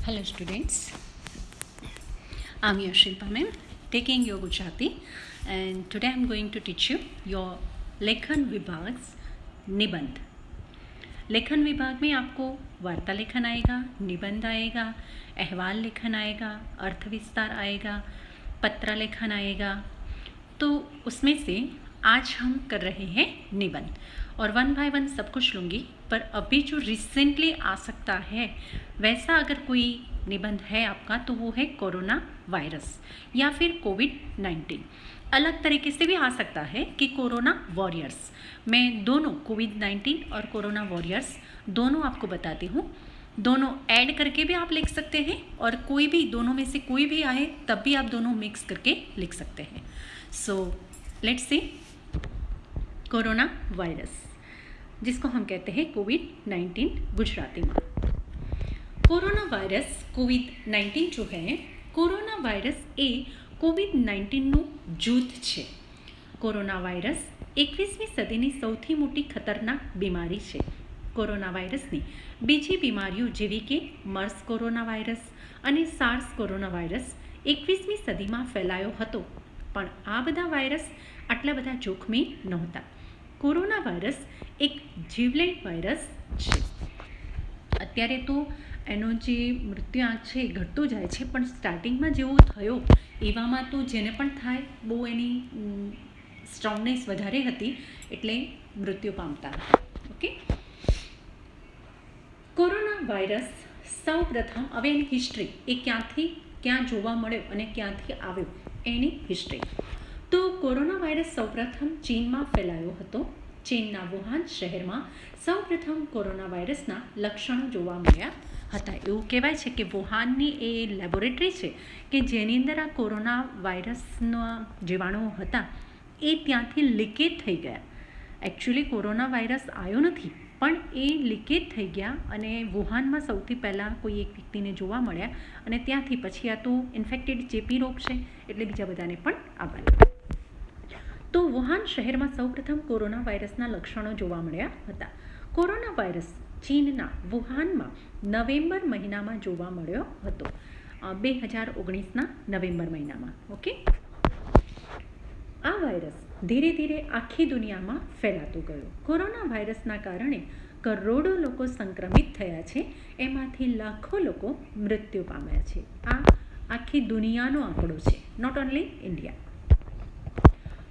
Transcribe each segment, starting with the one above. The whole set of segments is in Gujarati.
Hello students, I'm your Shilpa ma'am, taking your Gujarati, and today I'm going to teach you your लेखन विभाग निबंध। लेखन विभाग में आपको वार्ता लेखन आएगा, निबंध आएगा, अहवाल लेखन आएगा, अर्थ विस्तार आएगा, पत्र लेखन आएगा। तो उसमें से आज हम कर रहे हैं निबंध और 1 बाय 1 सब कुछ लूँगी, पर अभी जो रिसेंटली आ सकता है वैसा अगर कोई निबंध है आपका तो वो है कोरोना वायरस या फिर कोविड-19। अलग तरीके से भी आ सकता है कि कोरोना वॉरियर्स। मैं दोनों कोविड-19 और कोरोना वॉरियर्स दोनों आपको बताती हूँ। दोनों ऐड करके भी आप लिख सकते हैं और कोई भी दोनों में से कोई भी आए तब भी आप दोनों मिक्स करके लिख सकते हैं। So let's see corona virus, जिसको हम कहते हैं कोविड-19 गुजराती में। कोरोना वायरस कोविड-19 जो है, कोरोना वायरस એ કોવિડ-19નું જૂથ છે। કોરોના વાયરસ 21મી સદીની સૌથી મોટી ખતરનાક બીમારી છે। કોરોના વાયરસની બીજી બીમારીઓ જેવી કે મર્સ કોરોના વાયરસ અને સાર્સ કોરોના વાયરસ 21મી સદીમાં ફેલાયો હતો, પણ આ બધા વાયરસ આટલા બધા જોખમી નહોતા। કોરોના વાયરસ એક જીવલેણ વાયરસ છે। અત્યારે તો એનો જે મૃત્યુઆંક છે એ ઘટતો જાય છે, પણ સ્ટાર્ટિંગમાં જેવો થયો એવામાં તો જેને પણ થાય બહુ એની સ્ટ્રોંગનેસ વધારે હતી એટલે મૃત્યુ પામતા હતા। ઓકે, કોરોના વાયરસ સૌ પ્રથમ હવે એની હિસ્ટ્રી એ ક્યાંથી ક્યાં જોવા મળ્યો અને ક્યાંથી આવ્યો એની હિસ્ટ્રી। તો કોરોના વાયરસ સૌપ્રથમ ચીનમાં ફેલાયો હતો। ચીનના વુહાન શહેરમાં સૌપ્રથમ કોરોના વાયરસના લક્ષણો જોવા મળ્યા હતા। એવું કહેવાય છે કે વુહાનની એ લેબોરેટરી છે કે જેની અંદર આ કોરોના વાયરસના જીવાણુઓ હતા એ ત્યાંથી લીકેજ થઈ ગયા। એકચ્યુઅલી કોરોના વાયરસ આવ્યો નથી, પણ એ લીકેજ થઈ ગયા અને વુહાનમાં સૌથી પહેલાં કોઈ એક વ્યક્તિને જોવા મળ્યા અને ત્યાંથી પછી આ તો ઇન્ફેક્ટેડ ચેપી રોગ છે એટલે બીજા બધાને પણ આવવા લાગ્યા। તો વુહાન શહેરમાં સૌપ્રથમ કોરોના વાયરસના લક્ષણો જોવા મળ્યા હતા। કોરોના વાયરસ ચીનના વુહાનમાં નવેમ્બર મહિનામાં જોવા મળ્યો હતો, 2019ના નવેમ્બર મહિનામાં। ઓકે, આ વાયરસ ધીરે ધીરે આખી દુનિયામાં ફેલાતો ગયો। કોરોના વાયરસના કારણે કરોડો લોકો સંક્રમિત થયા છે, એમાંથી લાખો લોકો મૃત્યુ પામ્યા છે। આ આખી દુનિયાનો આંકડો છે, નોટ ઓન્લી ઇન્ડિયા।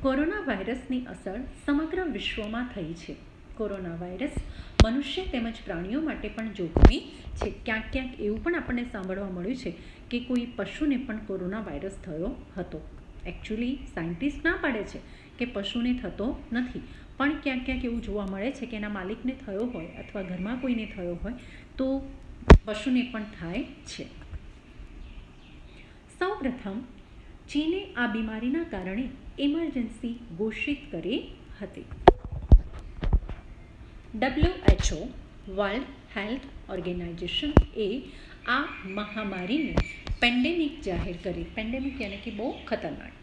કોરોના વાયરસની અસર સમગ્ર વિશ્વમાં થઈ છે। કોરોના વાયરસ મનુષ્ય તેમજ પ્રાણીઓ માટે પણ જોખમી છે। ક્યાંક ક્યાંક એવું પણ આપણને સાંભળવા મળ્યું છે કે કોઈ પશુને પણ કોરોના વાયરસ થયો હતો। એકચ્યુઅલી સાયન્ટિસ્ટ ના પાડે છે કે પશુને થતો નથી, પણ ક્યાંક ક્યાંક એવું જોવા મળે છે કે એના માલિકને થયો હોય અથવા ઘરમાં કોઈને થયો હોય તો પશુને પણ થાય છે। સૌપ્રથમ ચીને આ બીમારીના કારણે ઇમરજન્સી ઘોષિત કરી હતી। WHO વર્લ્ડ હેલ્થ ઓર્ગેનાઇઝેશન એ આ મહામારીને પેન્ડેમિક જાહેર કરી। પેન્ડેમિક યાની કે બહુ ખતરનાક।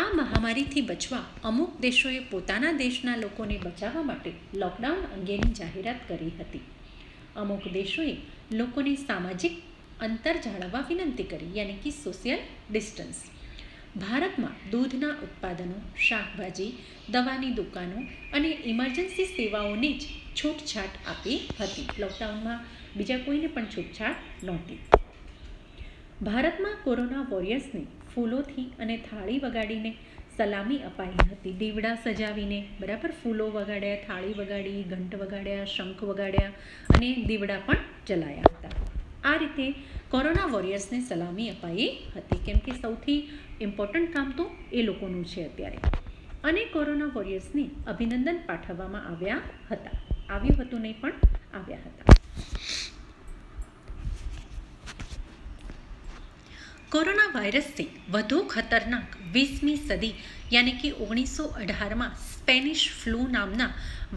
આ મહામારીથી બચવા અમુક દેશોએ પોતાના દેશના લોકોને બચાવવા માટે લોકડાઉન અંગેની જાહેરાત કરી હતી। અમુક દેશોએ લોકોને સામાજિક અંતર જાળવવા વિનંતી કરી, યાની કે સોશિયલ ડિસ્ટન્સ। ભારતમાં દૂધના ઉત્પાદનો, શાકભાજી, દવાની દુકાનો અને ઇમરજન્સી સેવાઓને જ છૂટછાટ આપી હતી। લોકડાઉનમાં બીજા કોઈને પણ છૂટછાટ નહોતી। ભારતમાં કોરોના વોરિયર્સને ફૂલોથી અને થાળી વગાડીને સલામી અપાઈ હતી। દીવડા સજાવીને બરાબર ફૂલો વગાડ્યા, થાળી વગાડી, ઘંટ વગાડ્યા, શંખ વગાડ્યા અને દીવડા પણ જલાયા હતા। આ રીતે કોરોના વોરિયર્સને સલામી અપાઈ હતી, કેમ કે સૌથી ઇમ્પોર્ટન્ટ કામ તો એ લોકોનું છે અત્યારે। અને કોરોના વોરિયર્સને અભિનંદન પાઠવવામાં આવ્યા હતા। આવ્યું હતું નહીં, પણ આવ્યા હતા। કોરોના વાયરસથી વધુ ખતરનાક 20મી સદી યાની કે 1918માં સ્પેનિશ ફ્લૂ નામના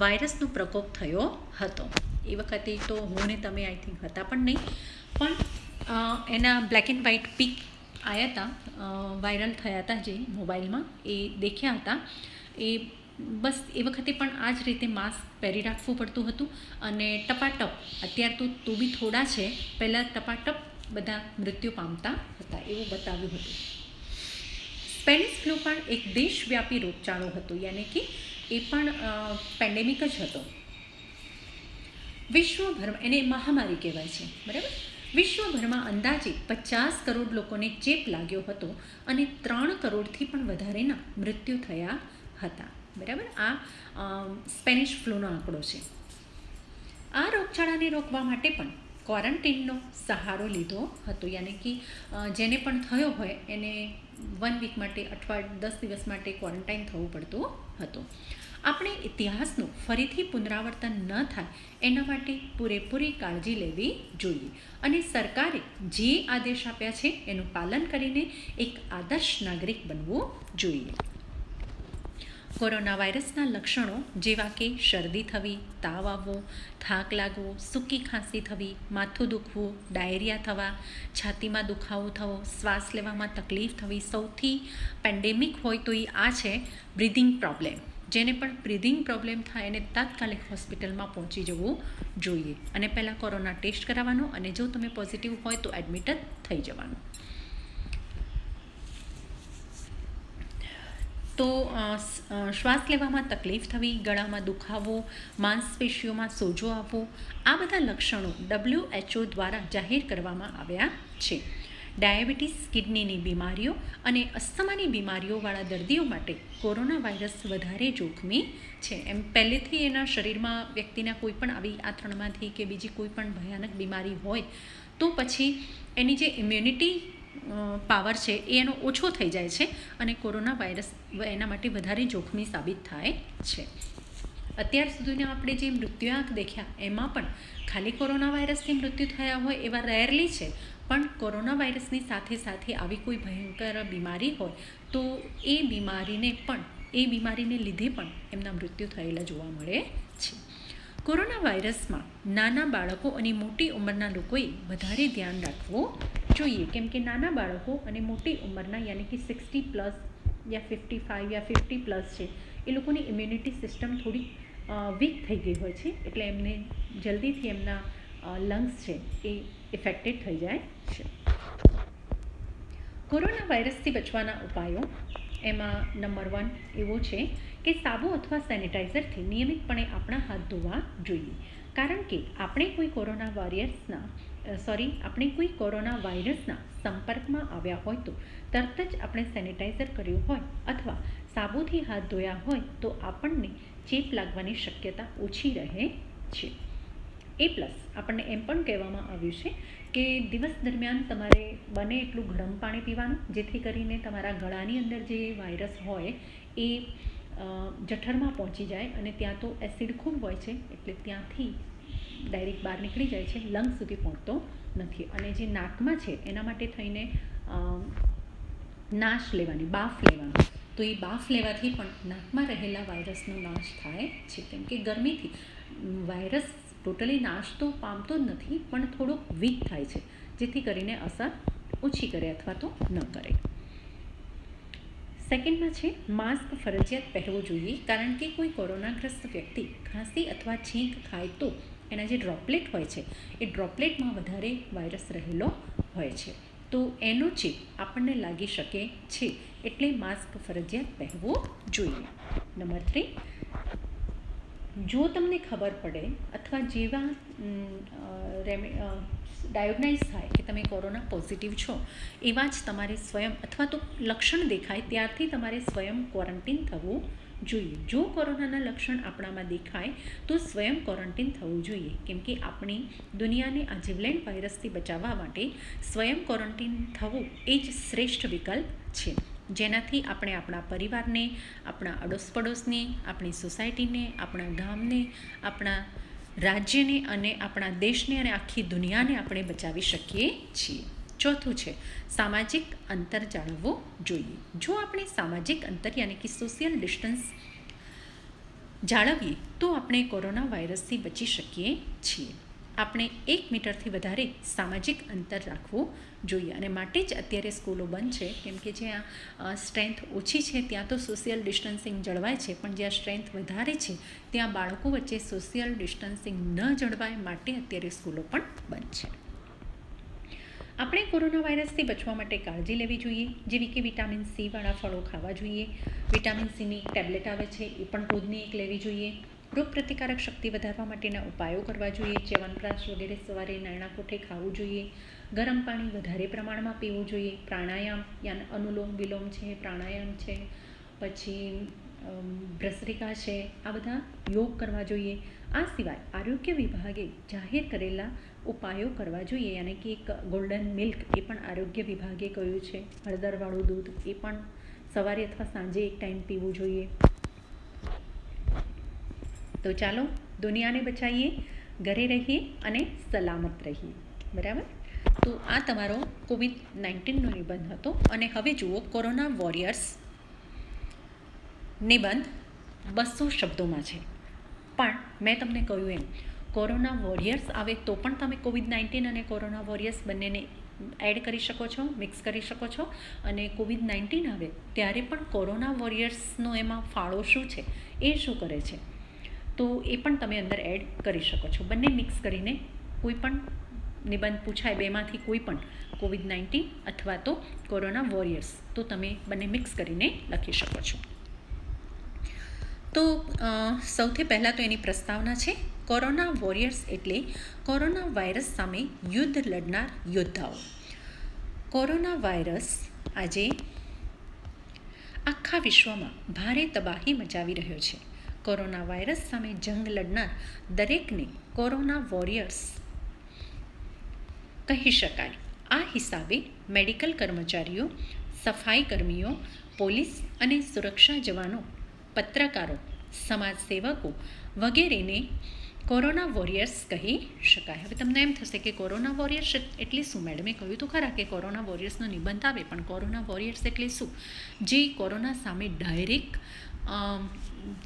વાયરસનો પ્રકોપ થયો હતો। એ વખતે તો હું ને તમે આઈ થિંક હતા પણ નહીં, પણ એના બ્લેક એન્ડ વ્હાઇટ પિક આવ્યા હતા, વાયરલ થયા હતા જે મોબાઈલમાં, એ દેખ્યા હતા। એ બસ એ વખતે પણ આ જ રીતે માસ્ક પહેરી રાખવું પડતું હતું અને ટપાટપ, અત્યારે તો બી થોડા છે, પહેલાં ટપાટપ બધા મૃત્યુ પામતા હતા એવું બતાવ્યું હતું. સ્પેનિશ ફ્લૂ પણ એક દેશવ્યાપી રોગચાળો હતો, યાની કે એ પણ પેન્ડેમિક જ હતો. વિશ્વભરમાં એને મહામારી કહેવાય છે, બરાબર. વિશ્વભરમાં અંદાજે 50 કરોડ લોકોને ચેપ લાગ્યો હતો અને 3 કરોડથી પણ વધારેના મૃત્યુ થયા હતા, બરાબર. આ સ્પેનિશ ફ્લૂનો આંકડો છે. આ રોગચાળાને રોકવા માટે પણ ક્વોરન્ટીનનો સહારો લીધો હતો, યાની કે જેને પણ થયો હોય એને 1 વીક માટે અથવા 10 દિવસ માટે ક્વોરન્ટાઇન થવું પડતું હતું. આપણે ઇતિહાસનું ફરીથી પુનરાવર્તન ન થાય એના માટે પૂરેપૂરી કાળજી લેવી જોઈએ અને સરકારે જે આદેશ આપ્યા છે એનું પાલન કરીને એક આદર્શ નાગરિક બનવું જોઈએ. કોરોના વાયરસના લક્ષણો જેવા કે શરદી થવી, તાવ આવવો, થાક લાગવો, સૂકી ખાંસી થવી, માથું દુખવું, ડાયરિયા થવા, છાતીમાં દુખાવો થવો, શ્વાસ લેવામાં તકલીફ થવી, સૌથી પેન્ડેમિક હોય તો એ આ છે બ્રીધિંગ પ્રોબ્લેમ. જેને પણ બ્રીધિંગ પ્રોબ્લેમ થાય એને તાત્કાલિક હોસ્પિટલમાં પહોંચી જવું જોઈએ અને પહેલાં કોરોના ટેસ્ટ કરાવવાનો અને જો તમે પોઝિટિવ હોય તો એડમિટ જ થઈ જવાનું. તો શ્વાસ લેવામાં તકલીફ થવી, ગળામાં દુખાવો, માંસપેશીઓમાં સોજો આવવો, આ બધા લક્ષણો WHO દ્વારા જાહેર કરવામાં આવ્યા છે. ડાયાબિટીસ, કિડનીની બીમારીઓ અને અસ્થમાની બીમારીઓવાળા દર્દીઓ માટે કોરોના વાયરસ વધારે જોખમી છે. એમ પહેલેથી એના શરીરમાં વ્યક્તિના કોઈ પણ આવી આ 3માંથી કે બીજી કોઈ પણ ભયાનક બીમારી હોય તો પછી એની જે ઇમ્યુનિટી પાવર છે એ એનો ઓછો થઈ જાય છે અને કોરોના વાયરસ એના માટે વધારે જોખમી સાબિત થાય છે. અત્યાર સુધીના આપણે જે મૃત્યુઆંક દેખ્યા એમાં પણ ખાલી કોરોના વાયરસથી મૃત્યુ થયા હોય એવા રેરલી છે, પણ કોરોના વાયરસની સાથે સાથે આવી કોઈ ભયંકર બીમારી હોય તો એ બીમારીને લીધે પણ એમના મૃત્યુ થયેલા જોવા મળે છે. કોરોના વાયરસમાં નાના બાળકો અને મોટી ઉંમરના લોકોએ વધારે ધ્યાન રાખવું જોઈએ, કેમ કે નાના બાળકો અને મોટી ઉંમરના યાની કે 60+ યા 55 યા 50+ છે એ લોકોની ઇમ્યુનિટી સિસ્ટમ થોડી વીક થઈ ગઈ હોય છે, એટલે એમને જલ્દીથી એમના લંગ્સ છે એ ઇફેક્ટેડ થઈ જાય છે. કોરોના વાયરસથી બચવાના ઉપાયો એમાં નંબર 1 એવો છે કે સાબુ અથવા સેનિટાઈઝરથી નિયમિતપણે આપણા હાથ ધોવા જોઈએ, કારણ કે આપણે કોઈ કોરોના વાયરસના સંપર્કમાં આવ્યા હોય તો તરત જ આપણે સેનિટાઈઝર કર્યું હોય અથવા સાબુથી હાથ ધોયા હોય તો આપણને ચેપ લાગવાની શક્યતા ઓછી રહે છે. આપણને એમ પણ કહેવામાં આવ્યું છે કે દિવસ દરમિયાન તમારે બને એટલું ગરમ પાણી પીવાનું, જેથી કરીને તમારા ગળાની અંદર જે વાયરસ હોય એ જઠરમાં પહોંચી જાય અને ત્યાં તો એસિડ ખૂબ હોય છે એટલે ત્યાંથી ડાયરેક્ટ બહાર નીકળી જાય છે, લંગ સુધી પહોંચતો નથી. અને જે નાકમાં છે એના માટે થઈને બાફ લેવાનું, તો એ બાફ લેવાથી પણ નાકમાં રહેલા વાયરસનો નાશ થાય છે, કેમ કે ગરમીથી વાયરસ ટોટલી નાશ તો પામતો જ નથી પણ થોડોક વીક થાય છે, જેથી કરીને અસર ઓછી કરે અથવા તો ન કરે. સેકન્ડમાં છે માસ્ક ફરજિયાત પહેરવું જોઈએ, કારણ કે કોઈ કોરોનાગ્રસ્ત વ્યક્તિ ખાંસી અથવા છીંક ખાય તો એના જે ડ્રોપલેટ હોય છે એ ડ્રોપલેટમાં વધારે વાયરસ રહેલો હોય છે, તો એનો ચેપ આપણને લાગી શકે છે, એટલે માસ્ક ફરજિયાત પહેરવું જોઈએ. નંબર 3, જો તમને ખબર પડે અથવા જેવા ડાયોગ્નાઇઝ થાય કે તમે કોરોના પોઝિટિવ છો એવા જ તમારે સ્વયં અથવા તો લક્ષણ દેખાય ત્યારથી તમારે સ્વયં ક્વોરન્ટીન થવું જોઈએ. જો કોરોનાના લક્ષણ આપણામાં દેખાય તો સ્વયં ક્વોરન્ટીન થવું જોઈએ, કેમ કે આપણી દુનિયાને આ જીવલેણ વાયરસથી બચાવવા માટે સ્વયં ક્વોરન્ટીન થવું એ જ શ્રેષ્ઠ વિકલ્પ છે, જેનાથી આપણે આપણા પરિવારને, આપણા અડોસ પડોશને, આપણી સોસાયટીને, આપણા ગામને, આપણા રાજ્યને અને આપણા દેશને અને આખી દુનિયાને આપણે બચાવી શકીએ છીએ. ચોથું છે સામાજિક અંતર જાળવવું જોઈએ. જો આપણે સામાજિક અંતર યાની કે સોશિયલ ડિસ્ટન્સ જાળવીએ તો આપણે કોરોના વાયરસથી બચી શકીએ છીએ. આપણે 1 મીટરથી વધારે સામાજિક અંતર રાખવું જોઈએ અને માટે જ અત્યારે સ્કૂલો બંધ છે, કેમ કે જ્યાં સ્ટ્રેન્થ ઓછી છે ત્યાં તો સોશિયલ ડિસ્ટન્સિંગ જળવાય છે, પણ જ્યાં સ્ટ્રેન્થ વધારે છે ત્યાં બાળકો વચ્ચે સોશિયલ ડિસ્ટન્સિંગ ન જળવાય માટે અત્યારે સ્કૂલો પણ બંધ છે. આપણે કોરોના વાયરસથી બચવા માટે કાળજી લેવી જોઈએ, જેવી કે વિટામિન સી વાળા ફળો ખાવા જોઈએ. વિટામિન સીની ટેબ્લેટ આવે છે એ પણ રોજની એક લેવી જોઈએ. રોગપ્રતિકારક શક્તિ વધારવા માટેના ઉપાયો કરવા જોઈએ. ચ્યવનપ્રાશ વગેરે સવારે નરણા કોઠે ખાવું જોઈએ. ગરમ પાણી વધારે પ્રમાણમાં પીવું જોઈએ. પ્રાણાયામ યાને અનુલોમ વિલોમ છે, પ્રાણાયામ છે, પછી ભ્રસરિકા છે, આ બધા યોગ કરવા જોઈએ. આ સિવાય આરોગ્ય વિભાગે જાહેર કરેલા ઉપાયો કરવા જોઈએ, યાની કે એક ગોલ્ડન મિલ્ક એ પણ આરોગ્ય વિભાગે કહ્યું છે. હળદરવાળું દૂધ એ પણ સવારે અથવા સાંજે એક ટાઈમ પીવું જોઈએ. તો ચાલો દુનિયાને બચાવીએ, ઘરે રહીએ અને સલામત રહીએ. બરાબર. તો આ તમારો COVID-19નો નિબંધ હતો. અને હવે જુઓ કોરોના વોરિયર્સ નિબંધ 200 શબ્દોમાં છે. પણ મેં તમને કહ્યું એમ કોરોના વોરિયર્સ આવે તો પણ તમે COVID-19 અને કોરોના વોરિયર્સ બંનેને એડ કરી શકો છો, મિક્સ કરી શકો છો. અને COVID-19 આવે ત્યારે પણ કોરોના વોરિયર્સનો એમાં ફાળો શું છે, એ શું કરે છે, તો એ પણ તમે અંદર એડ કરી શકો છો. બંને મિક્સ કરીને કોઈ પણ નિબંધ પૂછાય બેમાંથી કોઈ પણ COVID-19 અથવા તો કોરોના વોરિયર્સ, તો તમે બંને મિક્સ કરીને લખી શકો છો. તો સૌથી પહેલાં તો એની પ્રસ્તાવના છે. કોરોના વોરિયર્સ એટલે કોરોના વાયરસ સામે યુદ્ધ લડનાર યોદ્ધાઓ. કોરોના વાયરસ આજે આખા વિશ્વમાં ભારે તબાહી મચાવી રહ્યો છે. કોરોના વાયરસ સામે જંગ લડનાર દરેકને કોરોના વોરિયર્સ કહી શકાય. આ હિસાબે મેડિકલ કર્મચારીઓ, સફાઈ કર્મીઓ, પોલીસ અને સુરક્ષા જવાનો, પત્રકારો, સમાજસેવકો વગેરેને કોરોના વોરિયર્સ કહી શકાય. હવે તમને એમ થશે કે કોરોના વોરિયર્સ એટલે શું? મેડમે કહ્યું તો ખરા કે કોરોના વોરિયર્સનો નિબંધ આવે, પણ કોરોના વોરિયર્સ એટલે શું? જે કોરોના સામે ડાયરેક્ટ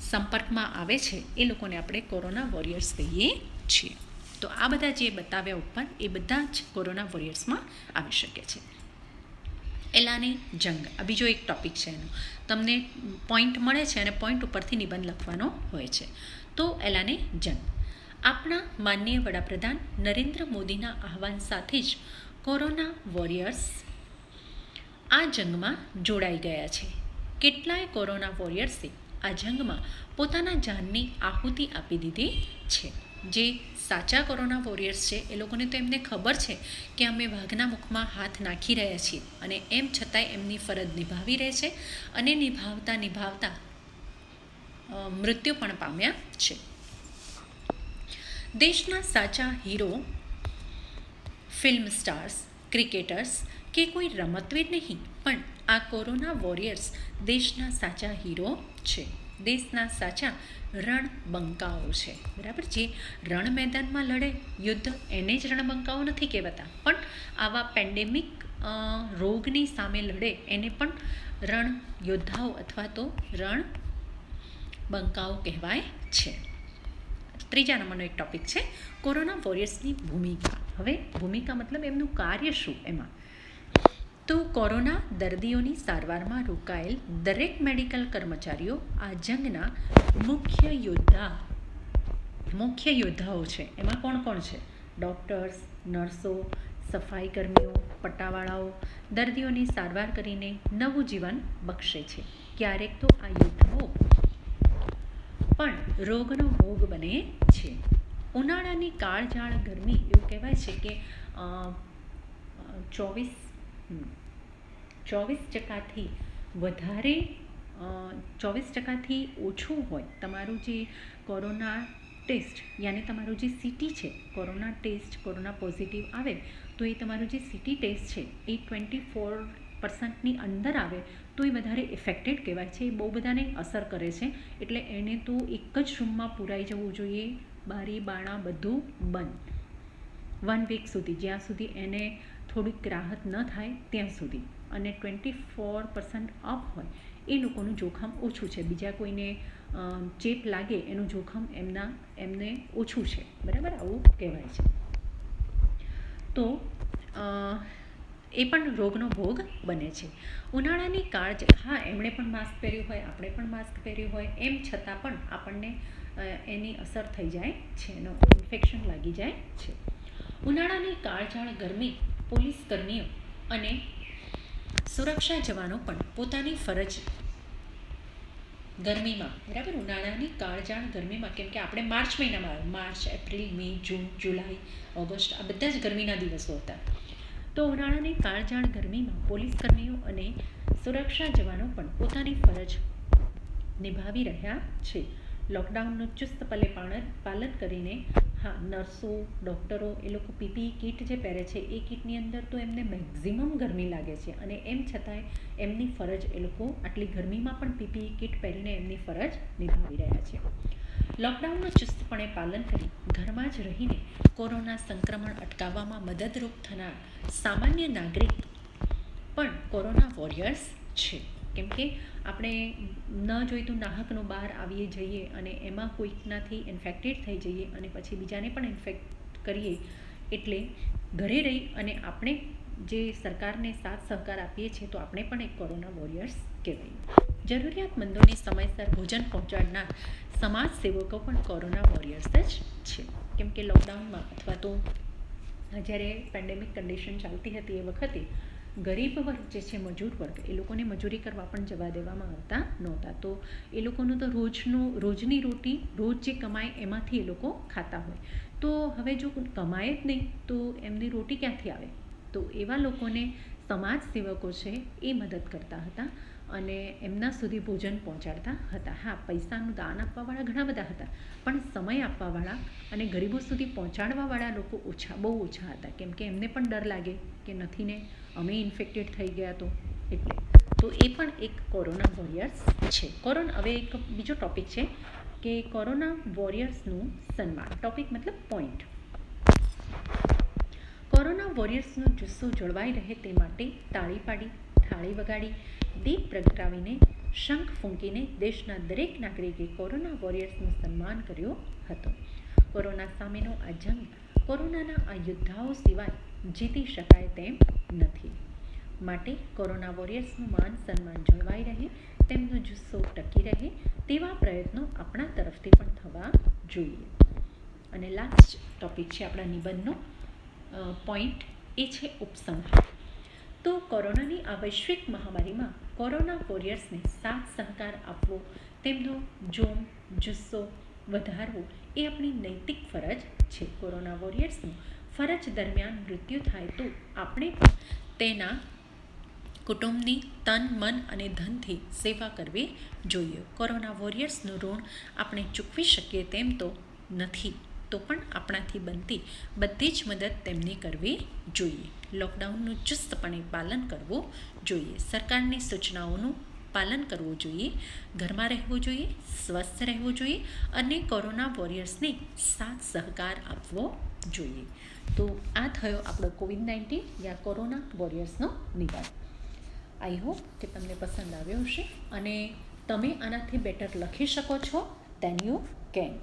સંપર્કમાં આવે છે એ લોકોને આપણે કોરોના વોરિયર્સ કહીએ છીએ. તો આ બધા જે બતાવ્યા ઉપર એ બધા જ કોરોના વોરિયર્સમાં આવી શકે છે. એલાની જંગ આ બીજો એક ટૉપિક છે. એનો તમને પોઈન્ટ મળે છે અને પોઈન્ટ ઉપરથી નિબંધ લખવાનો હોય છે. તો એલાની જંગ આપણા માનનીય વડાપ્રધાન નરેન્દ્ર મોદીના આહવાન સાથે જ કોરોના વોરિયર્સ આ જંગમાં જોડાઈ ગયા છે. કેટલાય કોરોના વોરિયર્સે આ જંગમાં પોતાના જાનની આહુતિ આપી દીધી છે. જે સાચા કોરોના વોરિયર્સ છે એ લોકોને તો એમને ખબર છે કે અમે વાઘના મુખમાં હાથ નાખી રહ્યા છીએ, અને એમ છતાંય એમની ફરજ નિભાવી રહે છે અને નિભાવતા મૃત્યુ પણ પામ્યા છે. દેશના સાચા હીરો ફિલ્મ સ્ટાર્સ, ક્રિકેટર્સ કે કોઈ રમતવીર નહીં, પણ આ કોરોના વોરિયર્સ દેશના સાચા હીરો છે. દેશના સાચા રણબંકાઓ છે. બરાબર. જે રણ મેદાનમાં લડે યુદ્ધ એને જ રણબંકાઓ નથી કહેવાતા, પણ આવા પેન્ડેમિક રોગની સામે લડે એને પણ રણ યોદ્ધાઓ અથવા તો રણબંકાઓ કહેવાય છે. ત્રીજા નંબરનો એક ટૉપિક છે કોરોના વોરિયર્સની ભૂમિકા. હવે ભૂમિકા મતલબ એમનું કાર્ય શું એમાં. તો કોરોના દર્દીઓની સારવારમાં રોકાયેલ દરેક મેડિકલ કર્મચારીઓ આ જંગના મુખ્ય યોદ્ધાઓ છે. એમાં કોણ કોણ છે? ડૉક્ટર્સ, નર્સો, સફાઈ કર્મીઓ, પટ્ટાવાળાઓ દર્દીઓની સારવાર કરીને નવું જીવન બક્ષે છે. ક્યારેક તો આ યોદ્ધાઓ પણ રોગનો ભોગ બને છે. ઉનાળાની કાળઝાળ ગરમી, એવું કહેવાય છે કે 24% વધારે 24%થી ઓછું હોય તમારું જે કોરોના ટેસ્ટ, યાની તમારું જે સીટી છે, કોરોના ટેસ્ટ, કોરોના પોઝિટિવ આવે તો એ તમારું જે સીટી ટેસ્ટ છે એ 24%ની અંદર આવે તો એ વધારે ઇફેક્ટેડ કહેવાય છે. એ બહુ બધાને અસર કરે છે. એટલે એને તો એક જ રૂમમાં પુરાઈ જવું જોઈએ, બારી બારણાં બધું બંધ 1 વીક સુધી, જ્યાં સુધી એને થોડીક રાહત ન થાય ત્યાં સુધી. અને 24% અપ હોય એ લોકોનું જોખમ ઓછું છે. બીજા કોઈને ચેપ લાગે એનું જોખમ એમને ઓછું છે. બરાબર, આવું કહેવાય છે. તો એ પણ રોગનો ભોગ બને છે. ઉનાળાની હા, એમણે પણ માસ્ક પહેર્યું હોય, આપણે પણ માસ્ક પહેર્યું હોય, એમ છતાં પણ આપણને એની અસર થઈ જાય છે, એનો ઇન્ફેક્શન લાગી જાય છે. ઉનાળાની કાળઝાળ ગરમી પોલીસ કર્મીઓ અને સુરક્ષા જવાનો પણ પોતાની ફરજ ગરમીમાં, બરાબર, ઉનાળાની કાળજાળ ગરમીમાં, કેમ કે આપણે માર્ચ મહિનામાં, માર્ચ, એપ્રિલ, મે, જૂન, જુલાઈ, ઓગસ્ટ, આ બધા જ ગરમીના દિવસો હતા. તો ઉનાળાની કાળજાળ ગરમીમાં પોલીસ કર્મીઓ અને સુરક્ષા જવાનો પણ પોતાની ફરજ નિભાવી રહ્યા છે. લોકડાઉનનું ચુસ્તપણે પાલન કરીને નર્સો, ડૉક્ટરો એ લોકો પીપીઈ કીટ જે પહેરે છે એ કીટની અંદર તો એમને મેક્ઝિમમ ગરમી લાગે છે અને એમ છતાંય એમની ફરજ એ લોકો આટલી ગરમીમાં પણ પીપીઈ કીટ પહેરીને એમની ફરજ નિભાવી રહ્યા છે. લોકડાઉનનું ચુસ્તપણે પાલન કરી ઘરમાં જ રહીને કોરોના સંક્રમણ અટકાવવામાં મદદરૂપ થનાર સામાન્ય નાગરિક પણ કોરોના વોરિયર્સ છે. કેમ કે આપણે ન જોઈતું નાહકનું બહાર આવીએ જઈએ અને એમાં કોઈકનાથી ઇન્ફેક્ટેડ થઈ જઈએ અને પછી બીજાને પણ ઇન્ફેક્ટ કરીએ, એટલે ઘરે રહી અને આપણે જે સરકારને સાથ સહકાર આપીએ છીએ તો આપણે પણ એક કોરોના વોરિયર્સ કહેવાય. જરૂરિયાતમંદોને સમયસર ભોજન પહોંચાડનાર સમાજ સેવકો પણ કોરોના વોરિયર્સ જ છે. કેમ કે લોકડાઉનમાં અથવા તો જ્યારે પેન્ડેમિક કન્ડિશન ચાલતી હતી એ વખતે ગરીબ વર્ગ જે છે, મજૂર વર્ગ, એ લોકોને મજૂરી કરવા પણ જવા દેવામાં આવતા નહોતા. તો એ લોકોનું તો રોજની રોટી, રોજ જે કમાય એમાંથી એ લોકો ખાતા હોય. તો હવે જો કમાય જ નહીં તો એમની રોટી ક્યાંથી આવે? તો એવા લોકોને સમાજ સેવકો છે એ મદદ કરતા હતા અને એમના સુધી ભોજન પહોંચાડતા હતા. હા, પૈસાનું દાન આપવાવાળા ઘણા બધા હતા, પણ સમય આપવાવાળા અને ગરીબો સુધી પહોંચાડવાવાળા લોકો બહુ ઓછા હતા. કેમ કે એમને પણ ડર લાગે કે નથી ને અમે ઇન્ફેક્ટેડ થઈ ગયા તો એ પણ એક કોરોના વોરિયર્સ છે. હવે એક બીજો ટૉપિક છે કે કોરોના વોરિયર્સનું સન્માન. ટૉપિક મતલબ પોઈન્ટ. કોરોના વોરિયર્સનો જુસ્સો જળવાઈ રહે તે માટે તાળી પાડી, થાળી વગાડી, દીપ પ્રગટાવીને, શંખ ફૂંકીને દેશના દરેક નાગરિકે કોરોના વોરિયર્સનું સન્માન કર્યો હતો. કોરોના સામેનો આ જંગ કોરોનાના આ યોદ્ધાઓ સિવાય જીતી શકાય તેમ નથી. માટે કોરોના વોરિયર્સનું માન સન્માન જળવાઈ રહે, તેમનો જુસ્સો ટકી રહે તેવા પ્રયત્નો આપણા તરફથી પણ થવા જોઈએ. અને લાસ્ટ ટૉપિક છે આપણા નિબંધનો પોઈન્ટ, એ છે ઉપસંહાર. તો કોરોનાની આ વૈશ્વિક મહામારીમાં કોરોના વોરિયર્સને સાથ સહકાર આપવો, તેમનો જોમ, જુસ્સો વધારવો એ આપણી નૈતિક ફરજ છે. કોરોના વોરિયર્સનું ફરજ દરમિયાન મૃત્યુ થાય તો આપણે પણ તેના કુટુંબની તન, મન અને ધનથી સેવા કરવી જોઈએ. કોરોના વોરિયર્સનું ઋણ આપણે ચૂકવી શકીએ તેમ તો નથી, તો પણ આપણાથી બનતી બધી જ મદદ તેમને કરવી જોઈએ. લોકડાઉનનું ચુસ્તપણે પાલન કરવું જોઈએ. સરકારની સૂચનાઓનું પાલન કરવું જોઈએ. ઘરમાં રહેવું જોઈએ, સ્વસ્થ રહેવું જોઈએ અને કોરોના વોરિયર્સને સાથ સહકાર આપવો જોઈએ. તો આ થયો આપણો COVID-19 યા કોરોના વોરિયર્સનો નિબંધ. આઈ હોપ કે તમને પસંદ આવ્યો હશે અને તમે આનાથી બેટર લખી શકો છો દેન યુ કેન.